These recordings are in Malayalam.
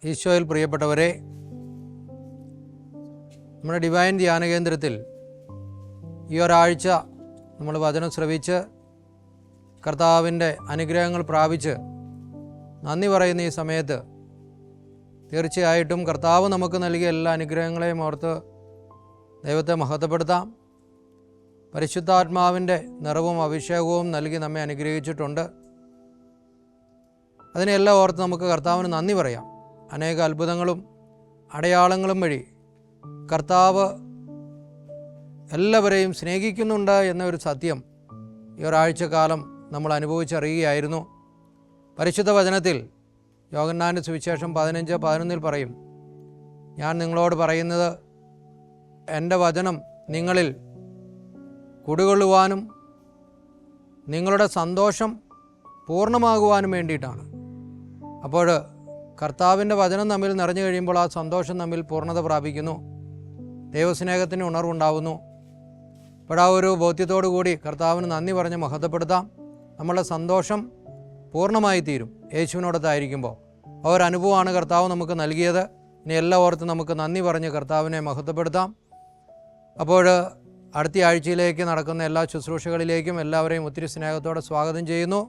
ഈശോയിൽ പ്രിയപ്പെട്ടവരെ, നമ്മുടെ ഡിവൈൻ ധ്യാന കേന്ദ്രത്തിൽ ഈ ഒരാഴ്ച നമ്മൾ വചനം ശ്രവിച്ച് കർത്താവിൻ്റെ അനുഗ്രഹങ്ങൾ പ്രാപിച്ച് നന്ദി പറയുന്ന ഈ സമയത്ത് തീർച്ചയായിട്ടും കർത്താവ് നമുക്ക് നൽകിയ എല്ലാ അനുഗ്രഹങ്ങളെയും ഓർത്ത് ദൈവത്തെ മഹത്വപ്പെടുത്താം. പരിശുദ്ധാത്മാവിൻ്റെ നിറവും അഭിഷേകവും നൽകി നമ്മെ അനുഗ്രഹിച്ചിട്ടുണ്ട്. അതിനെല്ലാം ഓർത്ത് നമുക്ക് കർത്താവിന് നന്ദി പറയാം. അനേക അത്ഭുതങ്ങളും അടയാളങ്ങളും വഴി കർത്താവ് എല്ലാവരെയും സ്നേഹിക്കുന്നുണ്ട് എന്നൊരു സത്യം ഈ ഒരാഴ്ചക്കാലം നമ്മൾ അനുഭവിച്ചറിയുകയായിരുന്നു. പരിശുദ്ധ വചനത്തിൽ യോഹന്നാന്റെ സുവിശേഷം 15:11 പറയും, ഞാൻ നിങ്ങളോട് പറയുന്നത് എൻ്റെ വചനം നിങ്ങളിൽ കുടികൊള്ളുവാനും നിങ്ങളുടെ സന്തോഷം പൂർണ്ണമാകുവാനും വേണ്ടിയിട്ടാണ്. അപ്പോൾ കർത്താവിൻ്റെ വചനം നമ്മിൽ നിറഞ്ഞു കഴിയുമ്പോൾ ആ സന്തോഷം നമ്മിൽ പൂർണ്ണത പ്രാപിക്കുന്നു, ദൈവസ്നേഹത്തിന് ഉണർവുണ്ടാവുന്നു. അപ്പോൾ ആ ഒരു ബോധ്യത്തോടു കൂടി കർത്താവിന് നന്ദി പറഞ്ഞ് മഹത്വപ്പെടുത്താം. നമ്മളുടെ സന്തോഷം പൂർണ്ണമായി തീരും യേശുവിനോടത്തായിരിക്കുമ്പോൾ. ആ ഒരു അനുഭവമാണ് കർത്താവ് നമുക്ക് നൽകിയത്. ഇനി എല്ലാം ഓർത്ത് നമുക്ക് നന്ദി പറഞ്ഞ് കർത്താവിനെ മഹത്വപ്പെടുത്താം. അപ്പോൾ അടുത്ത ആഴ്ചയിലേക്ക് നടക്കുന്ന എല്ലാ ശുശ്രൂഷകളിലേക്കും എല്ലാവരെയും ഒത്തിരി സ്നേഹത്തോടെ സ്വാഗതം ചെയ്യുന്നു.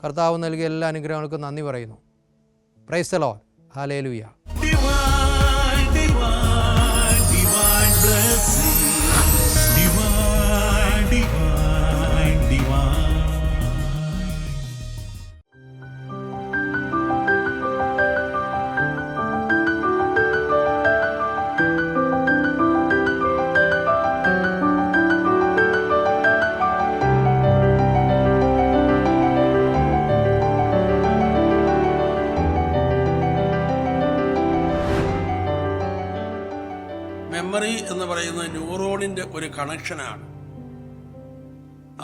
കർത്താവ് നൽകിയ എല്ലാ അനുഗ്രഹങ്ങൾക്കും നന്ദി പറയുന്നു. Praise the Lord. Hallelujah. Memory എന്ന് പറയുന്നത് ന്യൂറോണിൻ്റെ ഒരു കണക്ഷനാണ്.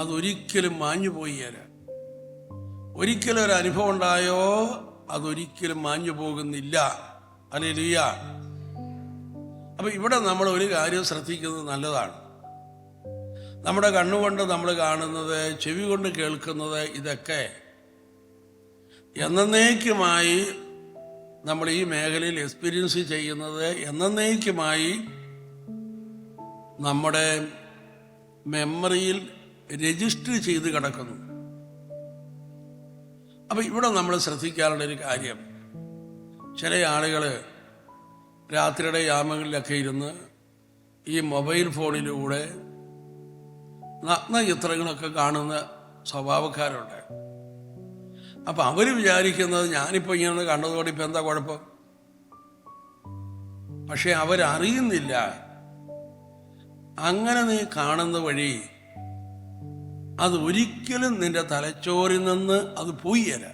അതൊരിക്കലും മാഞ്ഞു പോയില്ല. ഒരിക്കലും ഒരു അനുഭവം ഉണ്ടായോ അതൊരിക്കലും മാഞ്ഞു പോകുന്നില്ല. ഹല്ലേലൂയ. അപ്പം ഇവിടെ നമ്മൾ ഒരു കാര്യം ശ്രദ്ധിക്കുന്നത് നല്ലതാണ്. നമ്മുടെ കണ്ണുകൊണ്ട് നമ്മൾ കാണുന്നത്, ചെവി കൊണ്ട് കേൾക്കുന്നത്, ഇതൊക്കെ എന്നേക്കുമായി നമ്മൾ ഈ മേഖലയിൽ എക്സ്പീരിയൻസ് ചെയ്യുന്നത് എന്നേക്കുമായി നമ്മുടെ മെമ്മറിയിൽ രജിസ്റ്റർ ചെയ്ത് കിടക്കുന്നു. അപ്പം ഇവിടെ നമ്മൾ ശ്രദ്ധിക്കാനുള്ളൊരു കാര്യം, ചില ആളുകൾ രാത്രിയുടെ യാമങ്ങളിലൊക്കെ ഇരുന്ന് ഈ മൊബൈൽ ഫോണിലൂടെ നഗ്ന ചിത്രങ്ങളൊക്കെ കാണുന്ന സ്വഭാവക്കാരുണ്ട്. അപ്പം അവർ വിചാരിക്കുന്നത് ഞാനിപ്പോൾ ഇങ്ങനെ കണ്ടതോടെ ഇപ്പം എന്താ കുഴപ്പം. പക്ഷെ അവരറിയുന്നില്ല, അങ്ങനെ നീ കാണുന്ന വഴി അത് ഒരിക്കലും നിന്റെ തലച്ചോറിൽ നിന്ന് അത് പോയില്ല.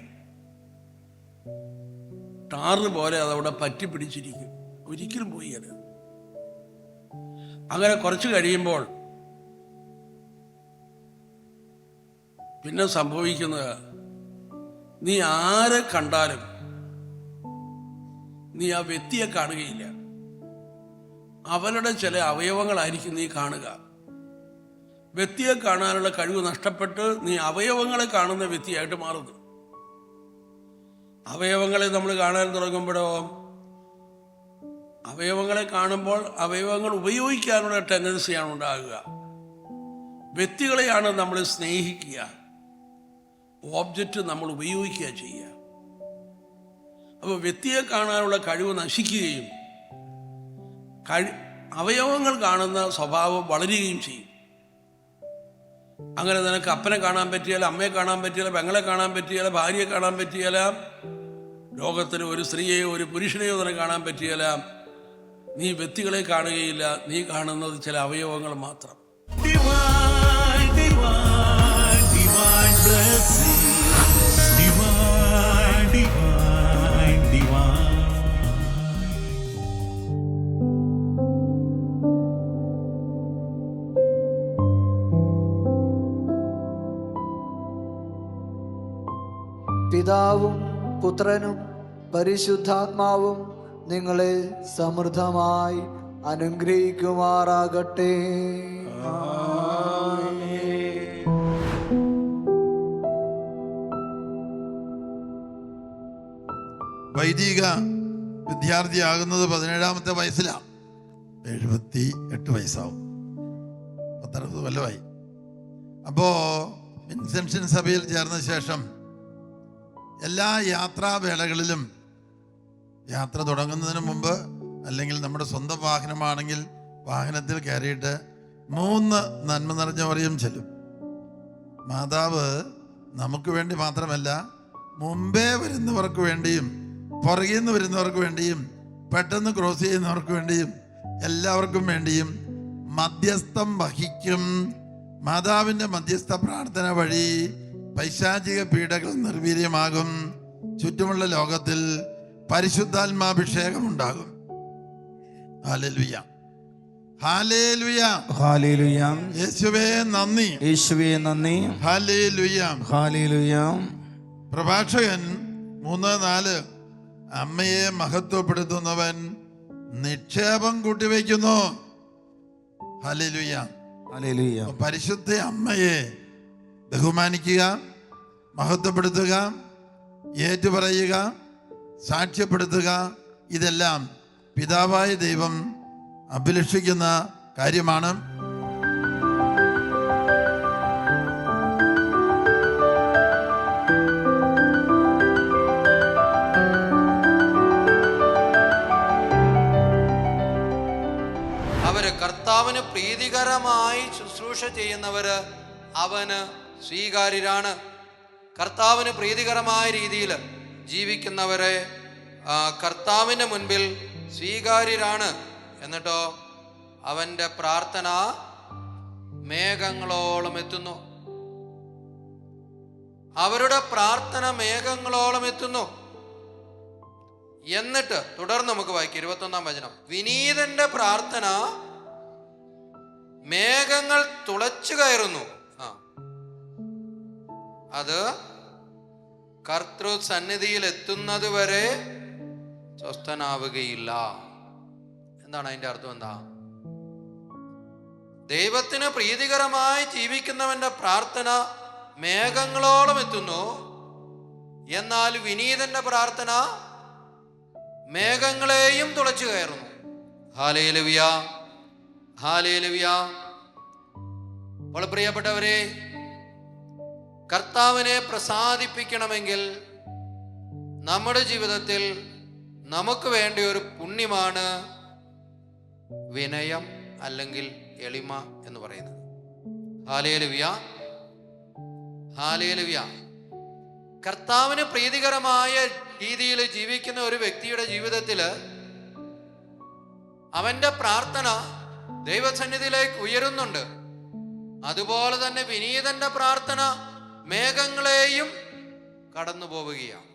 ടാറ് പോലെ അതവിടെ പറ്റി പിടിച്ചിരിക്കും, ഒരിക്കലും പോയില്ല. അങ്ങനെ കുറച്ച് കഴിയുമ്പോൾ പിന്നെ സംഭവിക്കുന്നത്, നീ ആരെ കണ്ടാലും നീ ആ വ്യക്തിയെ കാണുകയില്ല. അവരുടെ ചില അവയവങ്ങളായിരിക്കും നീ കാണുക. വ്യക്തിയെ കാണാനുള്ള കഴിവ് നഷ്ടപ്പെട്ട് നീ അവയവങ്ങളെ കാണുന്ന വ്യക്തിയായിട്ട് മാറുന്നു. അവയവങ്ങളെ നമ്മൾ കാണാൻ തുടങ്ങുമ്പോഴോ, അവയവങ്ങളെ കാണുമ്പോൾ അവയവങ്ങൾ ഉപയോഗിക്കാനുള്ള ടെൻഡൻസിയാണ് ഉണ്ടാകുക. വ്യക്തികളെയാണ് നമ്മൾ സ്നേഹിക്കുക, ഓബ്ജക്റ്റ് നമ്മൾ ഉപയോഗിക്കുക ചെയ്യുക. അപ്പോൾ വ്യക്തിയെ കാണാനുള്ള കഴിവ് നശിക്കുകയും അവയവങ്ങൾ കാണുന്ന സ്വഭാവം വളരുകയും ചെയ്യും. അങ്ങനെ നിനക്ക് അപ്പനെ കാണാൻ പറ്റിയാൽ, അമ്മയെ കാണാൻ പറ്റിയാൽ, പെങ്ങളെ കാണാൻ പറ്റിയാൽ, ഭാര്യയെ കാണാൻ പറ്റിയാൽ, ലോകത്തിൽ ഒരു സ്ത്രീയെയോ ഒരു പുരുഷനെയോ നിനക്ക് കാണാൻ പറ്റിയാൽ, നീ വ്യക്തികളെ കാണുകയില്ല. നീ കാണുന്നത് ചില അവയവങ്ങൾ മാത്രം. പിതാവും പുത്രനും പരിശുദ്ധാത്മാവും നിങ്ങളെ സമൃദ്ധമായി അനുഗ്രഹിക്കുമാറാകട്ടെ. വൈദിക വിദ്യാർത്ഥിയാകുന്നത് 17-ാമത്തെ വയസ്സിലാണ്. 78 വയസ്സാവും, 10-60 കൊല്ലമായി. അപ്പോൾ വിൻസെൻഷൻ സഭയിൽ ചേർന്ന ശേഷം എല്ലാ യാത്രാവേളകളിലും യാത്ര തുടങ്ങുന്നതിന് മുമ്പ്, അല്ലെങ്കിൽ നമ്മുടെ സ്വന്തം വാഹനമാണെങ്കിൽ വാഹനത്തിൽ കയറിയിട്ട് 3 നന്മ നിറഞ്ഞ മറിയം ചെല്ലും. മാതാവ് നമുക്ക് വേണ്ടി മാത്രമല്ല, മുമ്പേ വരുന്നവർക്ക് വേണ്ടിയും പുറകിൽ നിന്ന് വരുന്നവർക്ക് വേണ്ടിയും പെട്ടെന്ന് ക്രോസ് ചെയ്യുന്നവർക്ക് വേണ്ടിയും എല്ലാവർക്കും വേണ്ടിയും മധ്യസ്ഥം വഹിക്കും. മാതാവിൻ്റെ മധ്യസ്ഥ പ്രാർത്ഥന വഴി പൈശാചിക പീഡകൾ നിർവീര്യമാകും. ചുറ്റുമുള്ള ലോകത്തിൽ പരിശുദ്ധാത്മാഭിഷേകം ഉണ്ടാകും. Hallelujah, hallelujah, hallelujah. യേശുവേ നന്ദി, യേശുവേ നന്ദി. Hallelujah, hallelujah. പ്രഭാഷകൻ 3:4 അമ്മയെ മഹത്വപ്പെടുത്തുന്നവൻ നിക്ഷേപം കൂട്ടിവെക്കുന്നു. Hallelujah, hallelujah. പരിശുദ്ധ അമ്മയെ ബഹുമാനിക്കുക, മഹത്വപ്പെടുത്തുക, ഏറ്റുപറയുക, സാക്ഷ്യപ്പെടുത്തുക, ഇതെല്ലാം പിതാവായ ദൈവം അഭിലഷിക്കുന്ന കാര്യമാണ്. അവര് കർത്താവിന് പ്രീതികരമായി ശുശ്രൂഷ ചെയ്യുന്നവര് അവന് സ്വീകാര്യരാണ്. കർത്താവിന് പ്രീതികരമായ രീതിയിൽ ജീവിക്കുന്നവരെ കർത്താവിൻ്റെ മുൻപിൽ സ്വീകാര്യരാണ്. എന്നിട്ടോ അവൻ്റെ പ്രാർത്ഥന മേഘങ്ങളോളം എത്തുന്നു. അവരുടെ പ്രാർത്ഥന മേഘങ്ങളോളം എത്തുന്നു. എന്നിട്ട് തുടർന്ന് നമുക്ക് വായിക്കാം 21-ാം വചനം. വിനീതന്റെ പ്രാർത്ഥന മേഘങ്ങൾ തുളച്ചു കയറുന്നു. അത് കർത്തൃ സന്നിധിയിൽ എത്തുന്നത് വരെ സ്വസ്ഥനാവുകയില്ല. എന്താണ് അതിന്റെ അർത്ഥം? എന്താ? ദൈവത്തിന് പ്രീതികരമായി ജീവിക്കുന്നവന്റെ പ്രാർത്ഥന മേഘങ്ങളോളം എത്തുന്നു. എന്നാൽ വിനീതന്റെ പ്രാർത്ഥന മേഘങ്ങളെയും തുളച്ചു കയറുന്നു. Hallelujah, hallelujah. അപ്പോൾ പ്രിയപ്പെട്ടവരെ, കർത്താവിനെ പ്രസാദിപ്പിക്കണമെങ്കിൽ നമ്മുടെ ജീവിതത്തിൽ നമുക്ക് വേണ്ട ഒരു പുണ്യമാണ് വിനയം അല്ലെങ്കിൽ എളിമ എന്ന് പറയുന്നത്. Hallelujah, hallelujah. കർത്താവിന് പ്രീതികരമായ രീതിയിൽ ജീവിക്കുന്ന ഒരു വ്യക്തിയുടെ ജീവിതത്തിൽ അവന്റെ പ്രാർത്ഥന ദൈവസന്നിധിയിലേക്ക് ഉയരുന്നുണ്ട്. അതുപോലെ തന്നെ വിനീതന്റെ പ്രാർത്ഥന മേഘങ്ങളെയും കടന്നു പോവുകയാണ്.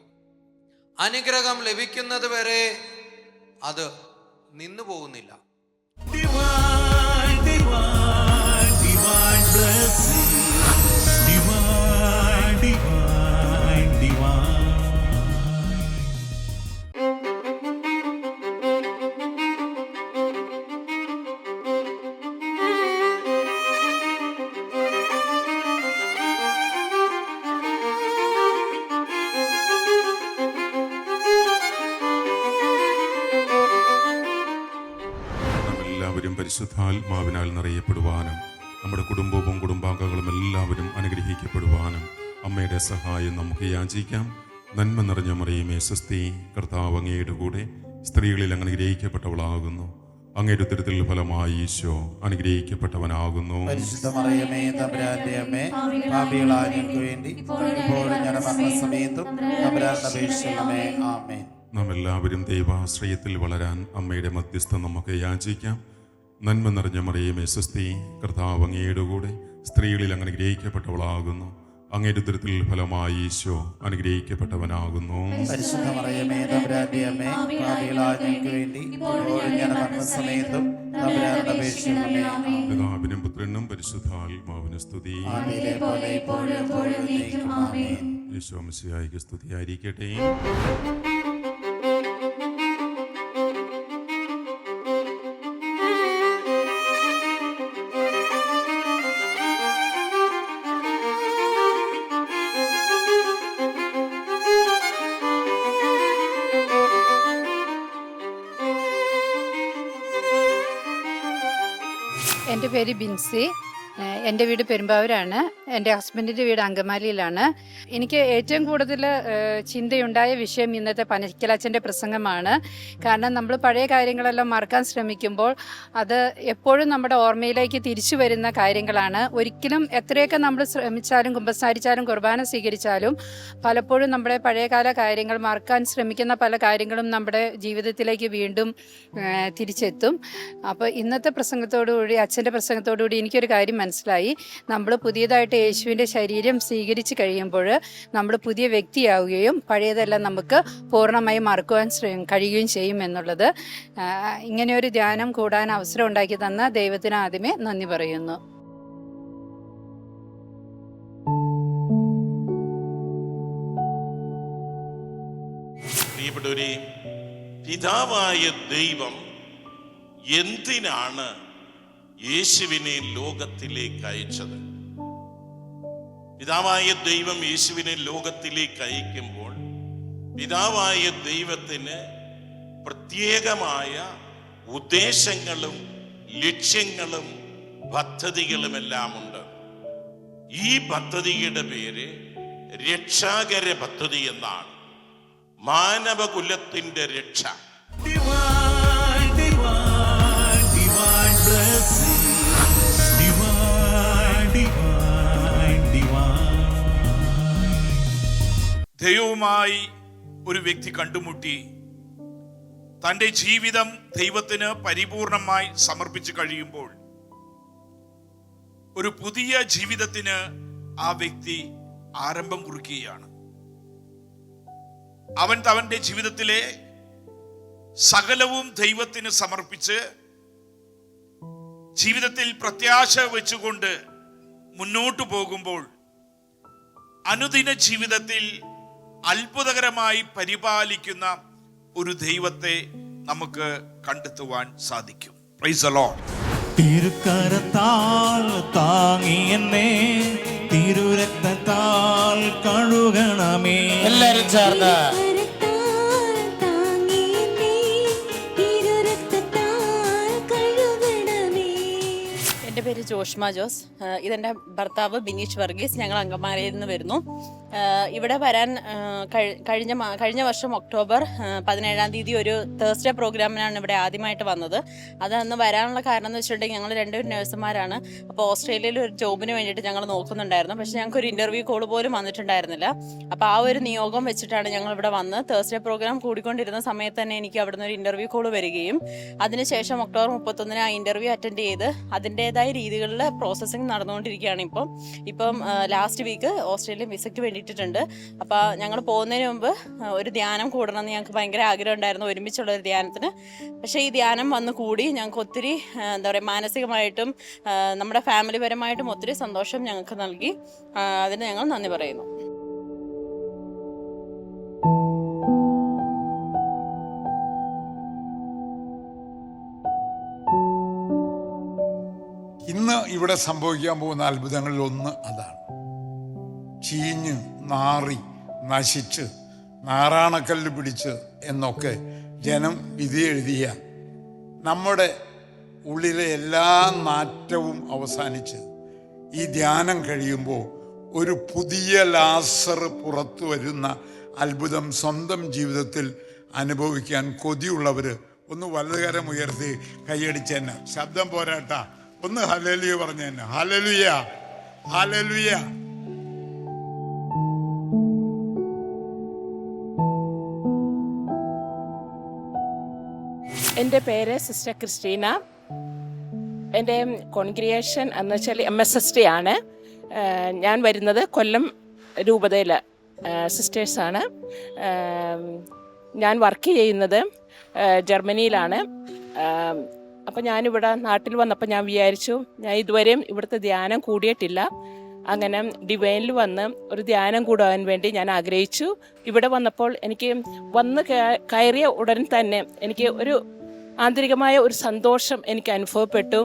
അനുഗ്രഹം ലഭിക്കുന്നത് വരെ അത് നിന്നു പോകുന്നില്ല. Divine, divine, divine blessing. Divine, divine, divine. പരിശുദ്ധാത്മാവിനാൽ നിറയപ്പെടുവാനും നമ്മുടെ കുടുംബവും കുടുംബാംഗങ്ങളും എല്ലാവരും അനുഗ്രഹിക്കപ്പെടുവാനും അമ്മയുടെ സഹായം നമുക്ക് യാചിക്കാം. നന്മ നിറഞ്ഞ മറിയമേ സ്വസ്തി, കർത്താവ് അങ്ങയുടെ കൂടെ സ്ത്രീകളിൽ അങ്ങ് അനുഗ്രഹിക്കപ്പെട്ടവളാകുന്നു. അങ്ങയുടെ ഉദരത്തിൽ ഫലമായി ഈശോ അനുഗ്രഹിക്കപ്പെട്ടവനാകുന്നു. പരിശുദ്ധ മറിയമേ തമ്പുരാന്റെ അമ്മേ, പാപികളായ ഞങ്ങൾക്ക് വേണ്ടി ഇപ്പോഴും ഞങ്ങളുടെ മരണസമയത്തും തമ്പുരാന്റെ അപേക്ഷിക്കണമേ. ആമേൻ. നാം എല്ലാവരും ദൈവാശ്രയത്തിൽ വളരാൻ അമ്മയുടെ മധ്യസ്ഥം നമുക്ക് യാചിക്കാം. നന്മ നിറഞ്ഞ മറിയമേ സ്വസ്തി, കർത്താവ് അങ്ങയുടെ കൂടെ സ്ത്രീകളിൽ അങ്ങ് അനുഗ്രഹിക്കപ്പെട്ടവളാകുന്നു. അങ്ങയുടെ ഉദരത്തിൽ ഫലമായി ഈശോ അനുഗ്രഹിക്കപ്പെട്ടവനാകുന്നു. പരിശുദ്ധ മറിയമേ തമ്പുരാന്റെ അമ്മേ, പാപികളായ ഞങ്ങൾക്ക് വേണ്ടി ഇപ്പോഴും ഞങ്ങളുടെ മരണസമയത്തും തമ്പുരാന്റെ അപേക്ഷിക്കണമേ. പിതാവിനും പുത്രനും പരിശുദ്ധാത്മാവിനും സ്തുതി. ഈശോ മിശിഹായ്ക്ക് സ്തുതിയായിരിക്കട്ടെ. എൻ്റെ പേര് ബിൻസി. എൻ്റെ വീട് പെരുമ്പാവൂരാണ്. എൻ്റെ ഹസ്ബൻഡിൻ്റെ വീട് അങ്കമാലിയിലാണ്. എനിക്ക് ഏറ്റവും കൂടുതൽ ചിന്തയുണ്ടായ വിഷയം ഇന്നത്തെ പനക്കലച്ചൻ്റെ പ്രസംഗമാണ്. കാരണം നമ്മൾ പഴയ കാര്യങ്ങളെല്ലാം മറക്കാൻ ശ്രമിക്കുമ്പോൾ അത് എപ്പോഴും നമ്മുടെ ഓർമ്മയിലേക്ക് തിരിച്ചു വരുന്ന കാര്യങ്ങളാണ്. ഒരിക്കലും എത്രയൊക്കെ നമ്മൾ ശ്രമിച്ചാലും കുമ്പസാരിച്ചാലും കുർബാന സ്വീകരിച്ചാലും പലപ്പോഴും നമ്മുടെ പഴയകാല കാര്യങ്ങൾ മറക്കാൻ ശ്രമിക്കുന്ന പല കാര്യങ്ങളും നമ്മുടെ ജീവിതത്തിലേക്ക് വീണ്ടും തിരിച്ചെത്തും. അപ്പോൾ ഇന്നത്തെ പ്രസംഗത്തോടുകൂടി, അച്ഛൻ്റെ പ്രസംഗത്തോടുകൂടി എനിക്കൊരു കാര്യം മനസ്സിലായി. നമ്മൾ പുതിയതായിട്ട് യേശുവിൻ്റെ ശരീരം സ്വീകരിച്ച് കഴിയുമ്പോൾ നമ്മൾ പുതിയ വ്യക്തിയാവുകയും പഴയതെല്ലാം നമുക്ക് പൂർണ്ണമായി മറക്കുവാൻ കഴിയുകയും ചെയ്യും എന്നുള്ളത്. ഇങ്ങനെയൊരു ധ്യാനം കൂടാൻ അവസരം ഉണ്ടാക്കി തന്ന ദൈവത്തിന് ആദ്യമേ നന്ദി പറയുന്നു. പ്രിയപ്പെട്ടവരെ, പിതാവായ ദൈവം എന്തിനാണ് യേശുവിനെ ലോകത്തിലേക്ക് അയച്ചത്? പിതാവായ ദൈവം യേശുവിനെ ലോകത്തിലേക്ക് അയക്കുമ്പോൾ പിതാവായ ദൈവത്തിന് പ്രത്യേകമായ ഉദ്ദേശങ്ങളും ലക്ഷ്യങ്ങളും പദ്ധതികളുമെല്ലാം ഉണ്ട്. ഈ പദ്ധതിയുടെ പേര് രക്ഷാകര പദ്ധതി എന്നാണ്. മാനവകുലത്തിന്റെ രക്ഷ. Divine, divine, divine blessing. Divine, divine, divine. ദൈവവുമായി ഒരു വ്യക്തി കണ്ടുമുട്ടി തൻ്റെ ജീവിതം ദൈവത്തിന് പരിപൂർണമായി സമർപ്പിച്ചു കഴിയുമ്പോൾ ഒരു പുതിയ ജീവിതത്തിന് ആ വ്യക്തി ആരംഭം കുറിക്കുകയാണ്. അവൻ അവന്റെ ജീവിതത്തിലെ സകലവും ദൈവത്തിന് സമർപ്പിച്ച് ജീവിതത്തിൽ പ്രത്യാശ വെച്ചുകൊണ്ട് മുന്നോട്ടു പോകുമ്പോൾ അനുദിന ജീവിതത്തിൽ അത്ഭുതകരമായി പരിപാലിക്കുന്ന ഒരു ദൈവത്തെ നമുക്ക് കണ്ടെത്തുവാൻ സാധിക്കും. Praise the Lord. തിരുക്കരത്താൽ താങ്ങി എന്നെ തിരുരക്തത്താൽ കഴുകണമേ. എല്ലാരും ചേർന്ന് എൻ്റെ പേര് ജോഷ്മ ജോസ്. ഇതെൻ്റെ ഭർത്താവ് ബിനീഷ് വർഗീസ്. ഞങ്ങൾ അങ്കമാലിയിൽ നിന്ന് വരുന്നു. ഇവിടെ വരാൻ കഴിഞ്ഞ വർഷം ഒക്ടോബർ 17-ാം തീയതി ഒരു തേഴ്സ്ഡേ പ്രോഗ്രാമിനാണ് ഇവിടെ ആദ്യമായിട്ട് വന്നത്. അത് അന്ന് വരാനുള്ള കാരണം എന്ന് വെച്ചിട്ടുണ്ടെങ്കിൽ ഞങ്ങൾ രണ്ടുപേരും നഴ്സുമാരാണ്. അപ്പോൾ ഓസ്ട്രേലിയയിൽ ഒരു ജോബിന് വേണ്ടിയിട്ട് ഞങ്ങൾ നോക്കുന്നുണ്ടായിരുന്നു. പക്ഷേ ഞങ്ങൾക്ക് ഒരു ഇൻ്റർവ്യൂ കോൾ പോലും വന്നിട്ടുണ്ടായിരുന്നില്ല. അപ്പോൾ ആ ഒരു നിയോഗം വെച്ചിട്ടാണ് ഞങ്ങൾ ഇവിടെ വന്ന് തേഴ്സ്ഡേ പ്രോഗ്രാം കൂടിക്കൊണ്ടിരുന്ന സമയത്ത് തന്നെ എനിക്ക് അവിടെ നിന്ന് ഒരു ഇൻ്റർവ്യൂ കോൾ വരികയും അതിനുശേഷം ഒക്ടോബർ 31 ആ ഇൻ്റർവ്യൂ അറ്റൻഡ് ചെയ്ത് അതിൻ്റേതായ രീതികളിൽ പ്രോസസ്സിങ് നടന്നുകൊണ്ടിരിക്കുകയാണ്. ഇപ്പം ലാസ്റ്റ് വീക്ക് ഓസ്ട്രേലിയൻ വിസയ്ക്ക് വേണ്ടിയിട്ടുണ്ട്. അപ്പോൾ ഞങ്ങൾ പോകുന്നതിന് മുമ്പ് ഒരു ധ്യാനം കൂടണമെന്ന് ഞങ്ങൾക്ക് ഭയങ്കര ആഗ്രഹം ഉണ്ടായിരുന്നു, ഒരുമിച്ചുള്ള ഒരു ധ്യാനത്തിന്. പക്ഷേ ഈ ധ്യാനം വന്ന് കൂടി ഞങ്ങൾക്ക് ഒത്തിരി എന്താ പറയുക, മാനസികമായിട്ടും നമ്മുടെ ഫാമിലി പരമായിട്ടും ഒത്തിരി സന്തോഷം ഞങ്ങൾക്ക് നൽകി. അതിന് ഞങ്ങൾ നന്ദി പറയുന്നു. ഇന്ന് ഇവിടെ സംഭവിക്കാൻ പോകുന്ന അത്ഭുതങ്ങളിൽ ഒന്ന് അതാണ്. ചീഞ്ഞ് നാറി നശിച്ച് നാറാണക്കല്ല് പിടിച്ച് എന്നൊക്കെ ജനം വിധി എഴുതിയ നമ്മുടെ ഉള്ളിലെ എല്ലാ നാറ്റവും അവസാനിച്ച് ഈ ധ്യാനം കഴിയുമ്പോൾ ഒരു പുതിയ ലാസർ പുറത്തു വരുന്ന അത്ഭുതം സ്വന്തം ജീവിതത്തിൽ അനുഭവിക്കാൻ കൊതിയുള്ളവർ ഒന്ന് വലതുകരം ഉയർത്തി കൈയടിച്ചെന്നെ. ശബ്ദം പോരാട്ടാ, ഒന്ന് ഹല്ലേലൂയ പറഞ്ഞെന്നെ. Hallelujah, hallelujah. എൻ്റെ പേര് സിസ്റ്റർ ക്രിസ്റ്റീന. എൻ്റെ കോൺഗ്രിഗേഷൻ എന്ന് വെച്ചാൽ MSST ആണ്. ഞാൻ വരുന്നത് കൊല്ലം രൂപതയിൽ സിസ്റ്റേഴ്സാണ്. ഞാൻ വർക്ക് ചെയ്യുന്നത് ജർമ്മനിയിലാണ്. അപ്പോൾ ഞാനിവിടെ നാട്ടിൽ വന്നപ്പോൾ ഞാൻ വിചാരിച്ചു, ഞാൻ ഇതുവരെയും ഇവിടുത്തെ ധ്യാനം കൂടിയിട്ടില്ല. അങ്ങനെ ഡിവൈനിൽ വന്ന് ഒരു ധ്യാനം കൂടാൻ വേണ്ടി ഞാൻ ആഗ്രഹിച്ചു. ഇവിടെ വന്നപ്പോൾ എനിക്ക് വന്ന് കയറിയ ഉടൻ തന്നെ എനിക്ക് ഒരു ആന്തരികമായ ഒരു സന്തോഷം എനിക്ക് അനുഭവപ്പെട്ടു.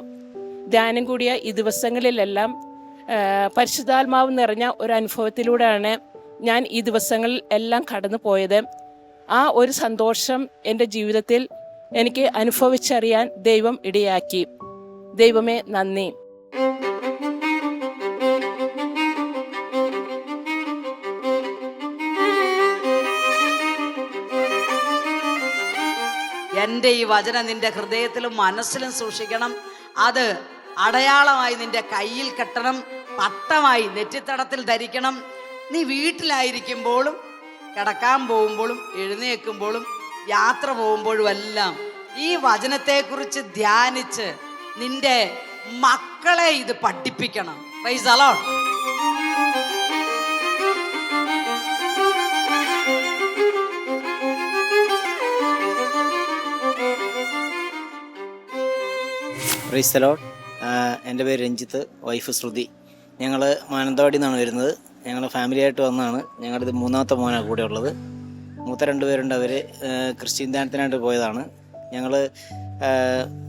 ധ്യാനം കൂടിയ ഈ ദിവസങ്ങളിലെല്ലാം പരിശുദ്ധാത്മാവ് നിറഞ്ഞ ഒരു അനുഭവത്തിലൂടെയാണ് ഞാൻ ഈ ദിവസങ്ങളിൽ എല്ലാം കടന്നു പോയത്. ആ ഒരു സന്തോഷം എൻ്റെ ജീവിതത്തിൽ എനിക്ക് അനുഭവിച്ചറിയാൻ ദൈവം ഇടയാക്കി. ദൈവമേ നന്ദി. എൻ്റെ ഈ വചനം നിന്റെ ഹൃദയത്തിലും മനസ്സിലും സൂക്ഷിക്കണം. അത് അടയാളമായി നിന്റെ കയ്യിൽ കെട്ടണം, പട്ടമായി നെറ്റിത്തടത്തിൽ ധരിക്കണം. നീ വീട്ടിലായിരിക്കുമ്പോഴും കിടക്കാൻ പോകുമ്പോഴും എഴുന്നേൽക്കുമ്പോഴും യാത്ര പോകുമ്പോഴും എല്ലാം ഈ വചനത്തെക്കുറിച്ച് ധ്യാനിച്ച് നിന്റെ മക്കളെ ഇത് പഠിപ്പിക്കണം. Praise the Lord. Praise the Lord. എൻ്റെ പേര് രഞ്ജിത്ത്, വൈഫ് ശ്രുതി. ഞങ്ങൾ മാനന്തവാടി നിന്നാണ് വരുന്നത്. ഞങ്ങൾ ഫാമിലിയായിട്ട് വന്നതാണ്. ഞങ്ങളുടെ മൂന്നാമത്തെ മോനാണ് കൂടെ ഉള്ളത്. മൂത്ത 2 പേരുണ്ട്. അവർ ക്രിസ്ത്യൻ ധ്യാനത്തിനായിട്ട് പോയതാണ്. ഞങ്ങൾ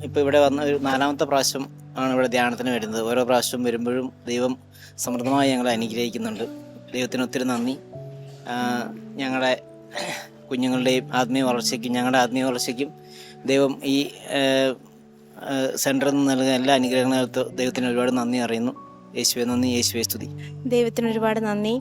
ഇപ്പോൾ ഇവിടെ വന്ന ഒരു 4ാമത്തെ പ്രാവശ്യം ആണ് ഇവിടെ ധ്യാനത്തിന് വരുന്നത്. ഓരോ പ്രാവശ്യം വരുമ്പോഴും ദൈവം സമൃദ്ധമായി ഞങ്ങളെ അനുഗ്രഹിക്കുന്നുണ്ട്. ദൈവത്തിന് ഒത്തിരി നന്ദി. ഞങ്ങളുടെ കുഞ്ഞുങ്ങളുടെയും ആത്മീയ വളർച്ചയ്ക്കും ഞങ്ങളുടെ ആത്മീയ വളർച്ചയ്ക്കും ദൈവം ഈ സെൻറ്ററിൽ നിന്ന് നൽകുന്ന എല്ലാ അനുഗ്രഹങ്ങൾക്കും ദൈവത്തിന് ഒരുപാട് നന്ദി അറിയുന്നു. യേശുവേ നന്ദി, യേശുവേ സ്തുതി. ദൈവത്തിന് ഒരുപാട് നന്ദി.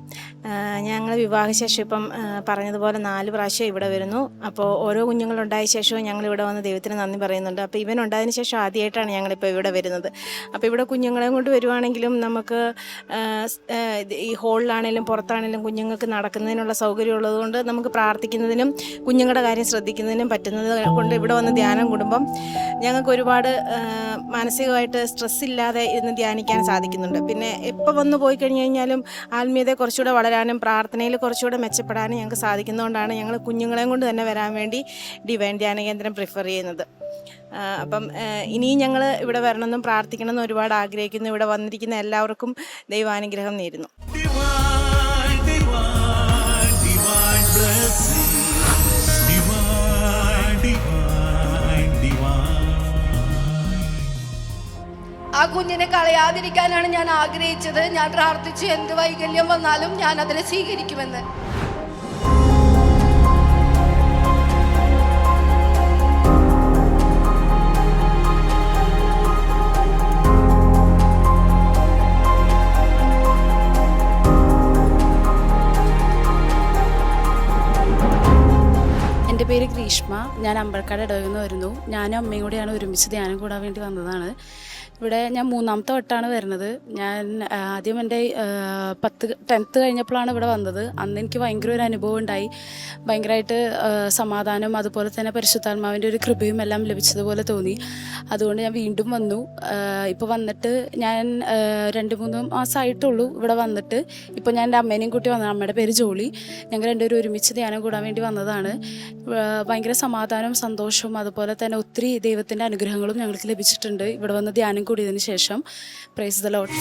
ഞങ്ങൾ വിവാഹശേഷം ഇപ്പം പറഞ്ഞതുപോലെ 4 പ്രാവശ്യം ഇവിടെ വരുന്നു. അപ്പോൾ ഓരോ കുഞ്ഞുങ്ങളുണ്ടായ ശേഷവും ഞങ്ങൾ ഇവിടെ വന്ന് ദൈവത്തിന് നന്ദി പറയുന്നുണ്ട്. അപ്പോൾ ഇവൻ ഉണ്ടായതിന് ശേഷം ആദ്യമായിട്ടാണ് ഞങ്ങളിപ്പോൾ ഇവിടെ വരുന്നത്. അപ്പോൾ ഇവിടെ കുഞ്ഞുങ്ങളെ കൊണ്ട് വരുവാണെങ്കിലും നമുക്ക് ഈ ഹോളിലാണെങ്കിലും പുറത്താണെങ്കിലും കുഞ്ഞുങ്ങൾക്ക് നടക്കുന്നതിനുള്ള സൗകര്യം ഉള്ളതുകൊണ്ട് നമുക്ക് പ്രാർത്ഥിക്കുന്നതിനും കുഞ്ഞുങ്ങളുടെ കാര്യം ശ്രദ്ധിക്കുന്നതിനും പറ്റുന്നത് കൊണ്ട് ഇവിടെ വന്ന് ധ്യാനം കൂടുമ്പം ഞങ്ങൾക്ക് ഒരുപാട് മാനസികമായിട്ട് സ്ട്രെസ് ഇല്ലാതെ ഇരുന്ന് ധ്യാനിക്കാൻ സാധിക്കുന്നുണ്ട്. പിന്നെ എപ്പോൾ വന്ന് പോയി കഴിഞ്ഞ് കഴിഞ്ഞാലും ആത്മീയതയെ കുറച്ചുകൂടെ വളരാനും പ്രാർത്ഥനയിൽ കുറച്ചുകൂടെ മെച്ചപ്പെടാനും ഞങ്ങൾക്ക് സാധിക്കുന്നതുകൊണ്ടാണ് ഞങ്ങൾ കുഞ്ഞുങ്ങളെയും കൊണ്ട് തന്നെ വരാൻ വേണ്ടി ഡിവൈൻ ധ്യാന കേന്ദ്രം പ്രിഫർ ചെയ്യുന്നത്. അപ്പം ഇനിയും ഞങ്ങൾ ഇവിടെ വരണമെന്നും പ്രാർത്ഥിക്കണമെന്നും ഒരുപാട് ആഗ്രഹിക്കുന്നു. ഇവിടെ വന്നിരിക്കുന്ന എല്ലാവർക്കും ദൈവാനുഗ്രഹം നേരുന്നു. ആ കുഞ്ഞിനെ കളയാതിരിക്കാനാണ് ഞാൻ ആഗ്രഹിച്ചത്. ഞാൻ പ്രാർത്ഥിച്ചു, എന്ത് വൈകല്യം വന്നാലും ഞാൻ അതിനെ സ്വീകരിക്കുമെന്ന്. എൻ്റെ പേര് ഗ്രീഷ്മ. ഞാൻ അമ്പഴക്കാട് ഇടവന്ന് വരുന്നു. ഞാനും അമ്മയും കൂടെയാണ് ഒരുമിച്ച് ധ്യാനം കൂടാൻ വേണ്ടി വന്നതാണ്. ഇവിടെ ഞാൻ 3ാമത്തെ വട്ടമാണ് വരുന്നത്. ഞാൻ ആദ്യം എൻ്റെ 10th കഴിഞ്ഞപ്പോഴാണ് ഇവിടെ വന്നത്. അന്ന് എനിക്ക് ഭയങ്കര ഒരു അനുഭവം ഉണ്ടായി. ഭയങ്കരമായിട്ട് സമാധാനം, അതുപോലെ തന്നെ പരിശുദ്ധാത്മാവിൻ്റെ ഒരു കൃപയും എല്ലാം ലഭിച്ചതുപോലെ തോന്നി. അതുകൊണ്ട് ഞാൻ വീണ്ടും വന്നു. ഇപ്പോൾ വന്നിട്ട് ഞാൻ 2-3 മാസമായിട്ടുള്ളൂ ഇവിടെ വന്നിട്ട്. ഇപ്പോൾ ഞാൻ എൻ്റെ അമ്മേനെയും കൂട്ടി വന്നത്. അമ്മയുടെ പേര് ജോളി. ഞങ്ങൾ 2 പേരും ഒരുമിച്ച് ധ്യാനം കൂടാൻ വേണ്ടി വന്നതാണ്. ഭയങ്കര സമാധാനവും സന്തോഷവും അതുപോലെ തന്നെ ഒത്തിരി ദൈവത്തിൻ്റെ അനുഗ്രഹങ്ങളും ഞങ്ങൾക്ക് ലഭിച്ചിട്ടുണ്ട് ഇവിടെ വന്ന് ധ്യാനം കൂടിയതിന് ശേഷം. Praise the Lord.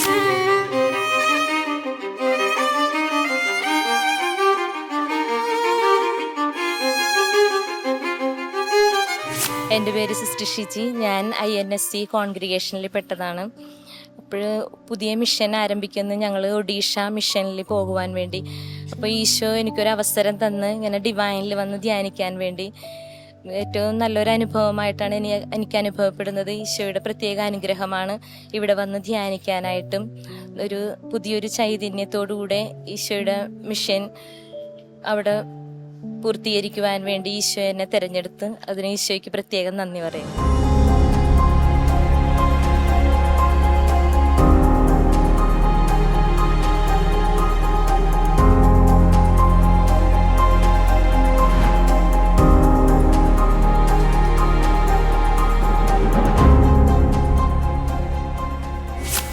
എൻ്റെ പേര് സിസ്റ്റർ ഷിജി. ഞാൻ INSC കോൺഗ്രിഗേഷനിൽ പെട്ടതാണ്. അപ്പോൾ പുതിയ മിഷൻ ആരംഭിക്കുന്നു. ഞങ്ങൾ ഒഡീഷ മിഷനിൽ പോകുവാൻ വേണ്ടി. അപ്പോൾ ഈശോ എനിക്കൊരു അവസരം തന്ന് ഇങ്ങനെ ഡിവൈനിൽ വന്ന് ധ്യാനിക്കാൻ വേണ്ടി ഏറ്റവും നല്ലൊരു അനുഭവമായിട്ടാണ് എനിക്ക് അനുഭവപ്പെടുന്നത്. ഈശോയുടെ പ്രത്യേക അനുഗ്രഹമാണ് ഇവിടെ വന്ന് ധ്യാനിക്കാനായിട്ടും. ഒരു പുതിയൊരു ചൈതന്യത്തോടുകൂടെ ഈശോയുടെ മിഷൻ അവിടെ പൂർത്തീകരിക്കുവാൻ വേണ്ടി ഈശോ എന്നെ തിരഞ്ഞെടുത്ത് അതിന് ഈശോയ്ക്ക് പ്രത്യേകം നന്ദി പറയുന്നു.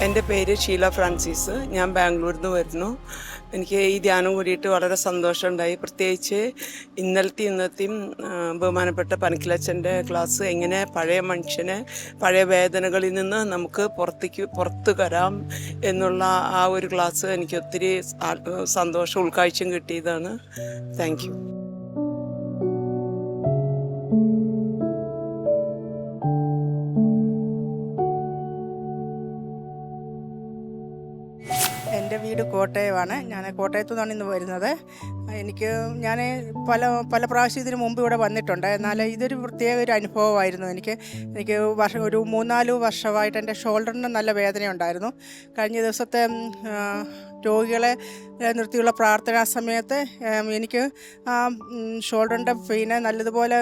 എൻ്റെ പേര് ഷീല ഫ്രാൻസിസ്. ഞാൻ ബാംഗ്ലൂരിൽ നിന്ന് വരുന്നു. എനിക്ക് ഈ ധ്യാനം കൂടിയിട്ട് വളരെ സന്തോഷമുണ്ടായി. പ്രത്യേകിച്ച് ഇന്നത്തെയും ബഹുമാനപ്പെട്ട പനക്കിലച്ചൻ്റെ ക്ലാസ്, എങ്ങനെ പഴയ മനുഷ്യനെ പഴയ വേദനകളിൽ നിന്ന് നമുക്ക് പുറത്തു വരാം എന്നുള്ള ആ ഒരു ക്ലാസ് എനിക്ക് ഒത്തിരി സന്തോഷം ഉൾക്കാഴ്ചയും കിട്ടിയതാണ്. Thank you. എൻ്റെ വീട് കോട്ടയം കോട്ടയമാണ്. ഞാൻ കോട്ടയത്തു നിന്നാണ് ഇന്ന് വരുന്നത്. ഞാൻ പല പ്രാവശ്യം ഇതിന് മുമ്പ് ഇവിടെ വന്നിട്ടുണ്ട്. എന്നാൽ ഇതൊരു പ്രത്യേക ഒരു അനുഭവമായിരുന്നു എനിക്ക് ഒരു 3-4 വർഷമായിട്ട് എൻ്റെ ഷോൾഡറിന് നല്ല വേദനയുണ്ടായിരുന്നു. കഴിഞ്ഞ ദിവസത്തെ രോഗികളെ നിർത്തിയുള്ള പ്രാർത്ഥനാ സമയത്ത് എനിക്ക് ഷോൾഡറിൻ്റെ പെയിന് നല്ലതുപോലെ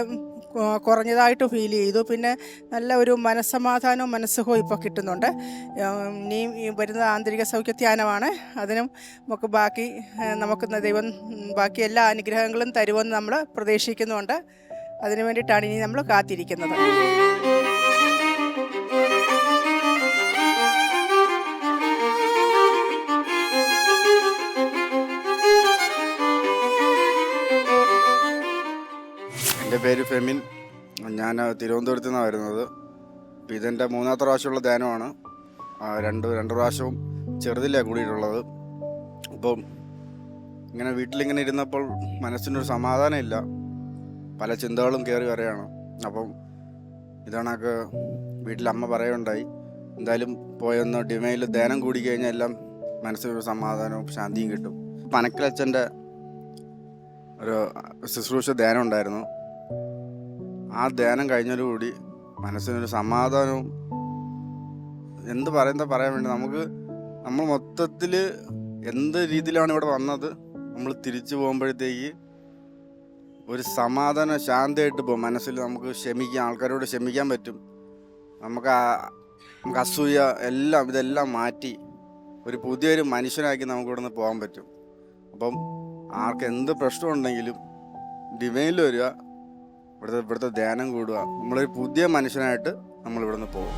കുറഞ്ഞതായിട്ട് ഫീൽ ചെയ്തു. പിന്നെ നല്ല ഒരു മനസ്സമാധാനവും മനസ്സുഖവും ഇപ്പോൾ കിട്ടുന്നുണ്ട്. ഇനിയും ഈ വരുന്ന ആന്തരിക സൗഖ്യ ധ്യാനമാണ്. അതിനും നമുക്ക് ദൈവം ബാക്കി എല്ലാ അനുഗ്രഹങ്ങളും തരുമെന്ന് നമ്മൾ പ്രതീക്ഷിക്കുന്നുണ്ട്. അതിനു വേണ്ടിയിട്ടാണ് ഇനി നമ്മൾ കാത്തിരിക്കുന്നത്. എൻ്റെ പേര് ഫെമിൻ. ഞാൻ തിരുവനന്തപുരത്തു നിന്നാണ് വരുന്നത്. അപ്പോൾ ഇതെൻ്റെ 3ാമത്തെ പ്രാവശ്യമുള്ള ധ്യാനമാണ്. രണ്ട് പ്രാവശ്യവും ചെറുതിലാണ് കൂടിയിട്ടുള്ളത്. അപ്പം ഇങ്ങനെ വീട്ടിലിങ്ങനെ ഇരുന്നപ്പോൾ മനസ്സിനൊരു സമാധാനമില്ല, പല ചിന്തകളും കയറി വരികയാണ്. അപ്പം ഇതാണൊക്കെ വീട്ടിലമ്മ പറയുണ്ടായി, എന്തായാലും പോയൊന്ന് ഡിവൈനിൽ ധ്യാനം കൂടി കഴിഞ്ഞാൽ എല്ലാം മനസ്സിനൊരു സമാധാനവും ശാന്തിയും കിട്ടും. പനക്കിലച്ഛൻ്റെ ഒരു ശുശ്രൂഷ ധ്യാനം ഉണ്ടായിരുന്നു. ആ ധ്യാനം കഴിഞ്ഞതോടുകൂടി മനസ്സിനൊരു സമാധാനവും പറയാൻ വേണ്ടി നമ്മൾ മൊത്തത്തിൽ എന്ത് രീതിയിലാണ് ഇവിടെ വന്നത്, നമ്മൾ തിരിച്ചു പോകുമ്പോഴത്തേക്ക് ഒരു സമാധാനം ശാന്തിയായിട്ട് പോകും. മനസ്സിൽ നമുക്ക് ആൾക്കാരോട് ക്ഷമിക്കാൻ പറ്റും. നമുക്ക് അസൂയ ഇതെല്ലാം മാറ്റി ഒരു പുതിയൊരു മനുഷ്യനാക്കി നമുക്ക് ഇവിടെ നിന്ന് പോകാൻ പറ്റും. അപ്പം ആർക്ക് എന്ത് പ്രശ്നമുണ്ടെങ്കിലും ഡിവൈനിൽ വരിക, ഇവിടുത്തെ ധ്യാനം കൂടുക, നമ്മളൊരു പുതിയ മനുഷ്യനായിട്ട് നമ്മൾ ഇവിടെ നിന്ന് പോകും.